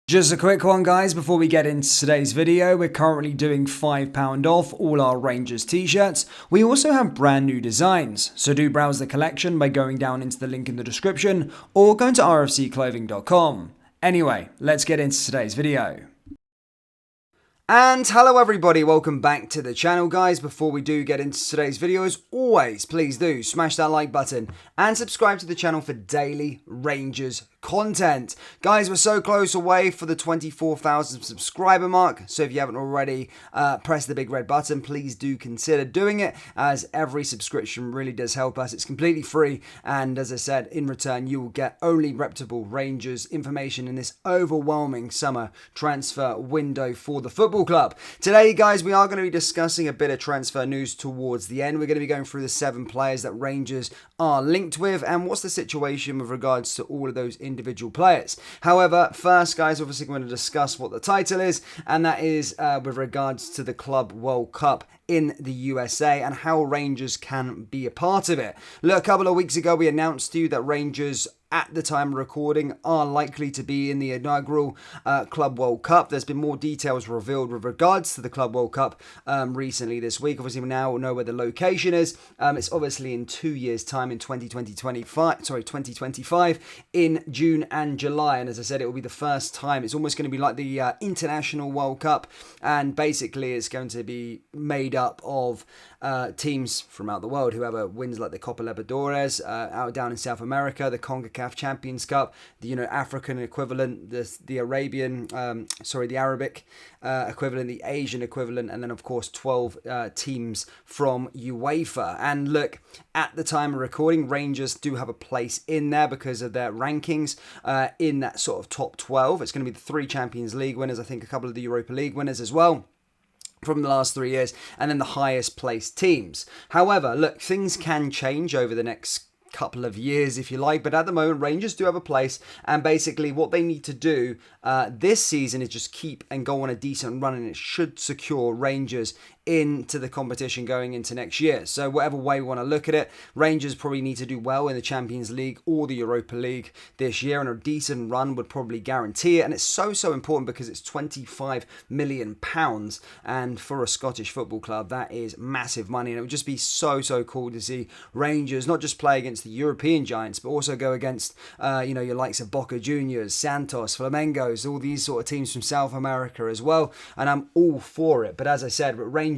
Just a quick one, guys, before we get into today's video. We're currently doing £5 off all our Rangers t-shirts. We also have brand new designs, so do browse the collection by going down into the link in the description or going to rfcclothing.com. Anyway, let's get into today's video. And hello everybody, welcome back to the channel, guys. Before we do get into today's video, as always, please do smash that like button and subscribe to the channel for daily Rangers content. Guys, we're so close away for the 24,000 subscriber mark, so if you haven't already, press the big red button. Please do consider doing it, as every subscription really does help us. It's completely free, and as I said, in return you will get only reputable Rangers information in this overwhelming summer transfer window for the football club. Today, guys, we are going to be discussing a bit of transfer news towards the end. We're going to be going through the 7 players that Rangers are linked with and what's the situation with regards to all of those individual players. However, first, guys, obviously we're going to discuss what the title is, and that is with regards to the Club World Cup in the USA and how Rangers can be a part of it. Look, a couple of weeks ago we announced to you that Rangers, at the time of recording, are likely to be in the inaugural Club World Cup. There's been more details revealed with regards to the Club World Cup recently this week. Obviously, we now know where the location is. It's obviously in 2 years' time, in 2025, in June and July. And as I said, it will be the first time. It's almost going to be like the International World Cup. And basically, it's going to be made up of teams from out the world. Whoever wins, like the Copa Libertadores out down in South America, the CONCACAF Champions Cup, the African equivalent, the Arabic equivalent, the Asian equivalent, and then of course 12 teams from UEFA. And look, at the time of recording, Rangers do have a place in there because of their rankings in that sort of top 12. It's going to be the 3 Champions League winners, I think a couple of the Europa League winners as well from the last 3 years, and then the highest placed teams. However, look, things can change over the next couple of years, if you like, but at the moment Rangers do have a place, and basically what they need to do this season is just keep and go on a decent run, and it should secure Rangers into the competition going into next year. So whatever way we want to look at it, Rangers probably need to do well in the Champions League or the Europa League this year, and a decent run would probably guarantee it. And it's so important because it's £25 million, and for a Scottish football club that is massive money, and it would just be so cool to see Rangers not just play against the European giants but also go against your likes of Boca Juniors, Santos, Flamengos, all these sort of teams from South America as well, and I'm all for it. But as I said, Rangers,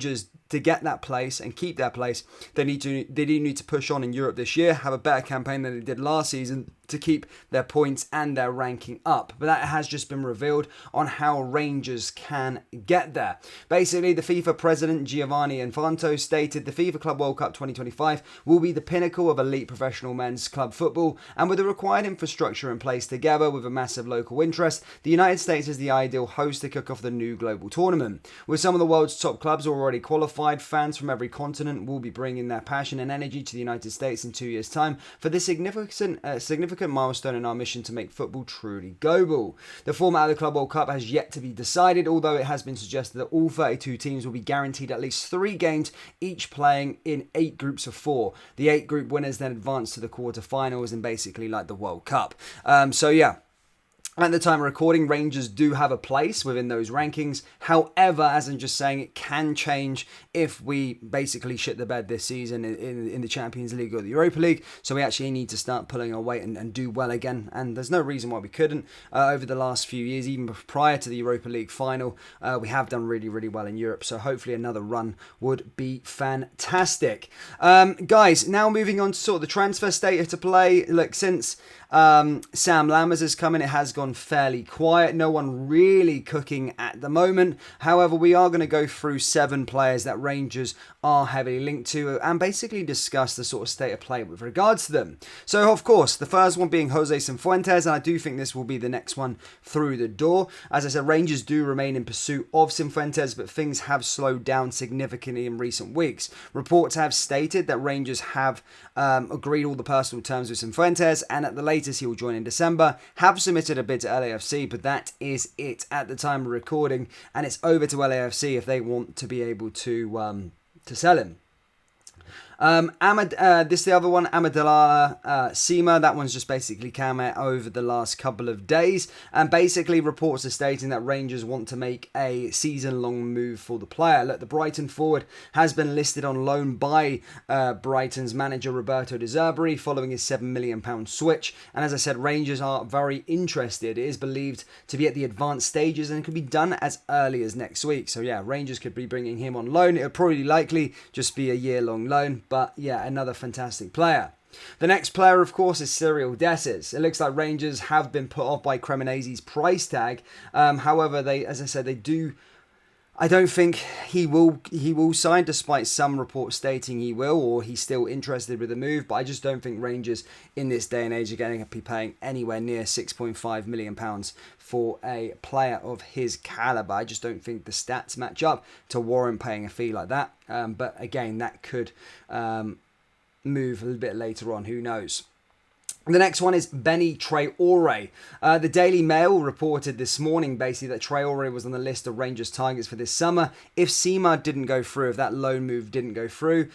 to get that place and keep that place, they do need to push on in Europe this year, have a better campaign than they did last season to keep their points and their ranking up. But that has just been revealed on how Rangers can get there. Basically, the FIFA president Giovanni Infantino stated the FIFA Club World Cup 2025 will be the pinnacle of elite professional men's club football, and with the required infrastructure in place together with a massive local interest, the United States is the ideal host to kick off the new global tournament. With some of the world's top clubs already qualified, fans from every continent will be bringing their passion and energy to the United States in 2 years' time for this significant milestone in our mission to make football truly global. The format of the Club World Cup has yet to be decided, although it has been suggested that all 32 teams will be guaranteed at least 3 games, each playing in 8 groups of 4. The 8 group winners then advance to the quarterfinals, and basically like the World Cup. So yeah. At the time of recording, Rangers do have a place within those rankings. However, as I'm just saying, it can change if we basically shit the bed this season in the Champions League or the Europa League. So we actually need to start pulling our weight and do well again. And there's no reason why we couldn't. Over the last few years, even prior to the Europa League final, we have done really well in Europe. So hopefully another run would be fantastic. Guys, now moving on to sort of the transfer state of to play. Look, since Sam Lammers has come in, it has gone fairly quiet. No one really cooking at the moment. However, we are going to go through 7 players that Rangers are heavily linked to and basically discuss the sort of state of play with regards to them. So, of course, the first one being Jose Cifuentes, and I do think this will be the next one through the door. As I said, Rangers do remain in pursuit of Cifuentes, but things have slowed down significantly in recent weeks. Reports have stated that Rangers have agreed all the personal terms with Cifuentes, and at the latest he will join in December. Have submitted a bid to LAFC, but that is it at the time of recording, and it's over to LAFC if they want to be able to sell him. This the other one, Amadalala Sema. That one's just basically come out over the last couple of days, and basically reports are stating that Rangers want to make a season-long move for the player. Look, the Brighton forward has been listed on loan by Brighton's manager Roberto De Zerbi following his £7 million switch, and as I said, Rangers are very interested. It is believed to be at the advanced stages and could be done as early as next week. So yeah, Rangers could be bringing him on loan. It'll probably likely just be a year-long loan, but yeah, another fantastic player. The next player, of course, is Cyril Dessers. It looks like Rangers have been put off by Cremonese's price tag. However, as I said, I don't think he will sign, despite some reports stating he will, or he's still interested with the move. But I just don't think Rangers in this day and age are going to be paying anywhere near £6.5 million for a player of his caliber. I just don't think the stats match up to warrant paying a fee like that. But again, that could move a little bit later on. Who knows? The next one is Benny Traore. The Daily Mail reported this morning basically that Traore was on the list of Rangers targets for this summer if Sema didn't go through, if that loan move didn't go through.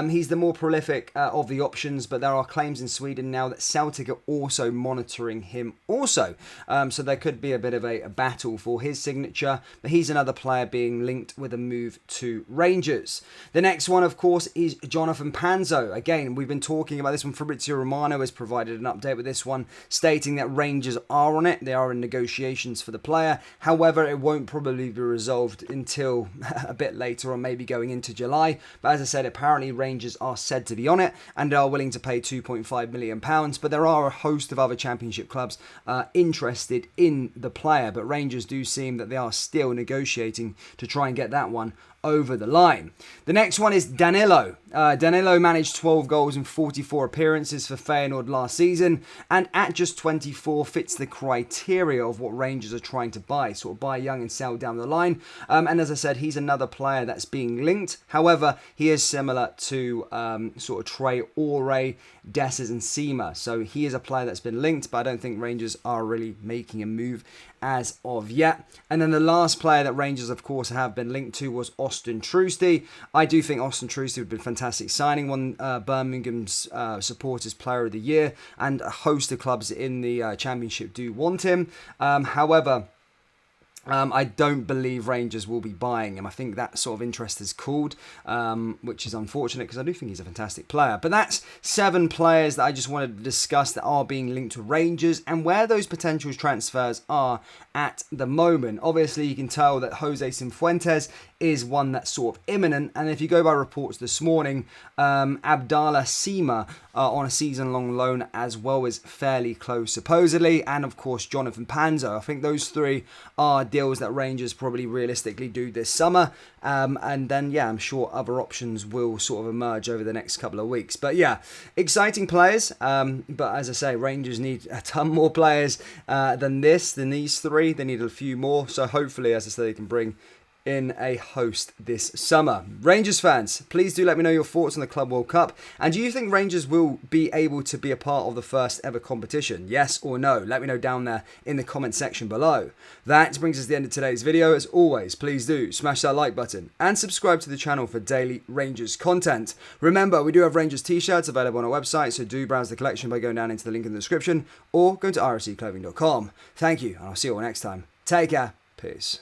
He's the more prolific of the options, but there are claims in Sweden now that Celtic are also monitoring him also. So there could be a bit of a battle for his signature, but he's another player being linked with a move to Rangers. The next one, of course, is Jonathan Panzo. Again, we've been talking about this one. Fabrizio Romano has provided an update with this one, stating that Rangers are on it. They are in negotiations for the player. However, it won't probably be resolved until a bit later on, maybe going into July. But as I said, apparently Rangers are said to be on it and are willing to pay £2.5 million. But there are a host of other Championship clubs interested in the player. But Rangers do seem that they are still negotiating to try and get that one over the line. The next one is Danilo. Danilo managed 12 goals in 44 appearances for Feyenoord last season, and at just 24 fits the criteria of what Rangers are trying to buy, sort of buy young and sell down the line. And as I said, he's another player that's being linked. However, he is similar to sort of Traore, Dessers and Sema. So he is a player that's been linked, but I don't think Rangers are really making a move as of yet. And then the last player that Rangers, of course, have been linked to was Austin Trusty. I do think Austin Trusty would be a fantastic signing, one Birmingham's Supporters Player of the Year, and a host of clubs in the Championship do want him. However, I don't believe Rangers will be buying him. I think that sort of interest is cooled, which is unfortunate because I do think he's a fantastic player. But that's 7 players that I just wanted to discuss that are being linked to Rangers and where those potential transfers are at the moment. Obviously, you can tell that Jose Cifuentes is one that's sort of imminent. And if you go by reports this morning, Abdallah Sema on a season-long loan as well is fairly close, supposedly. And of course, Jonathan Panzo. I think those 3 are deals that Rangers probably realistically do this summer. And then, yeah, I'm sure other options will sort of emerge over the next couple of weeks. But yeah, exciting players. But as I say, Rangers need a ton more players than these 3. They need a few more. So hopefully, as I say, they can bring in a host this summer. Rangers fans, please do let me know your thoughts on the Club World Cup. And do you think Rangers will be able to be a part of the first ever competition? Yes or no? Let me know down there in the comment section below. That brings us to the end of today's video. As always, please do smash that like button and subscribe to the channel for daily Rangers content. Remember, we do have Rangers t-shirts available on our website, so do browse the collection by going down into the link in the description or go to rscclothing.com. Thank you, and I'll see you all next time. Take care. Peace.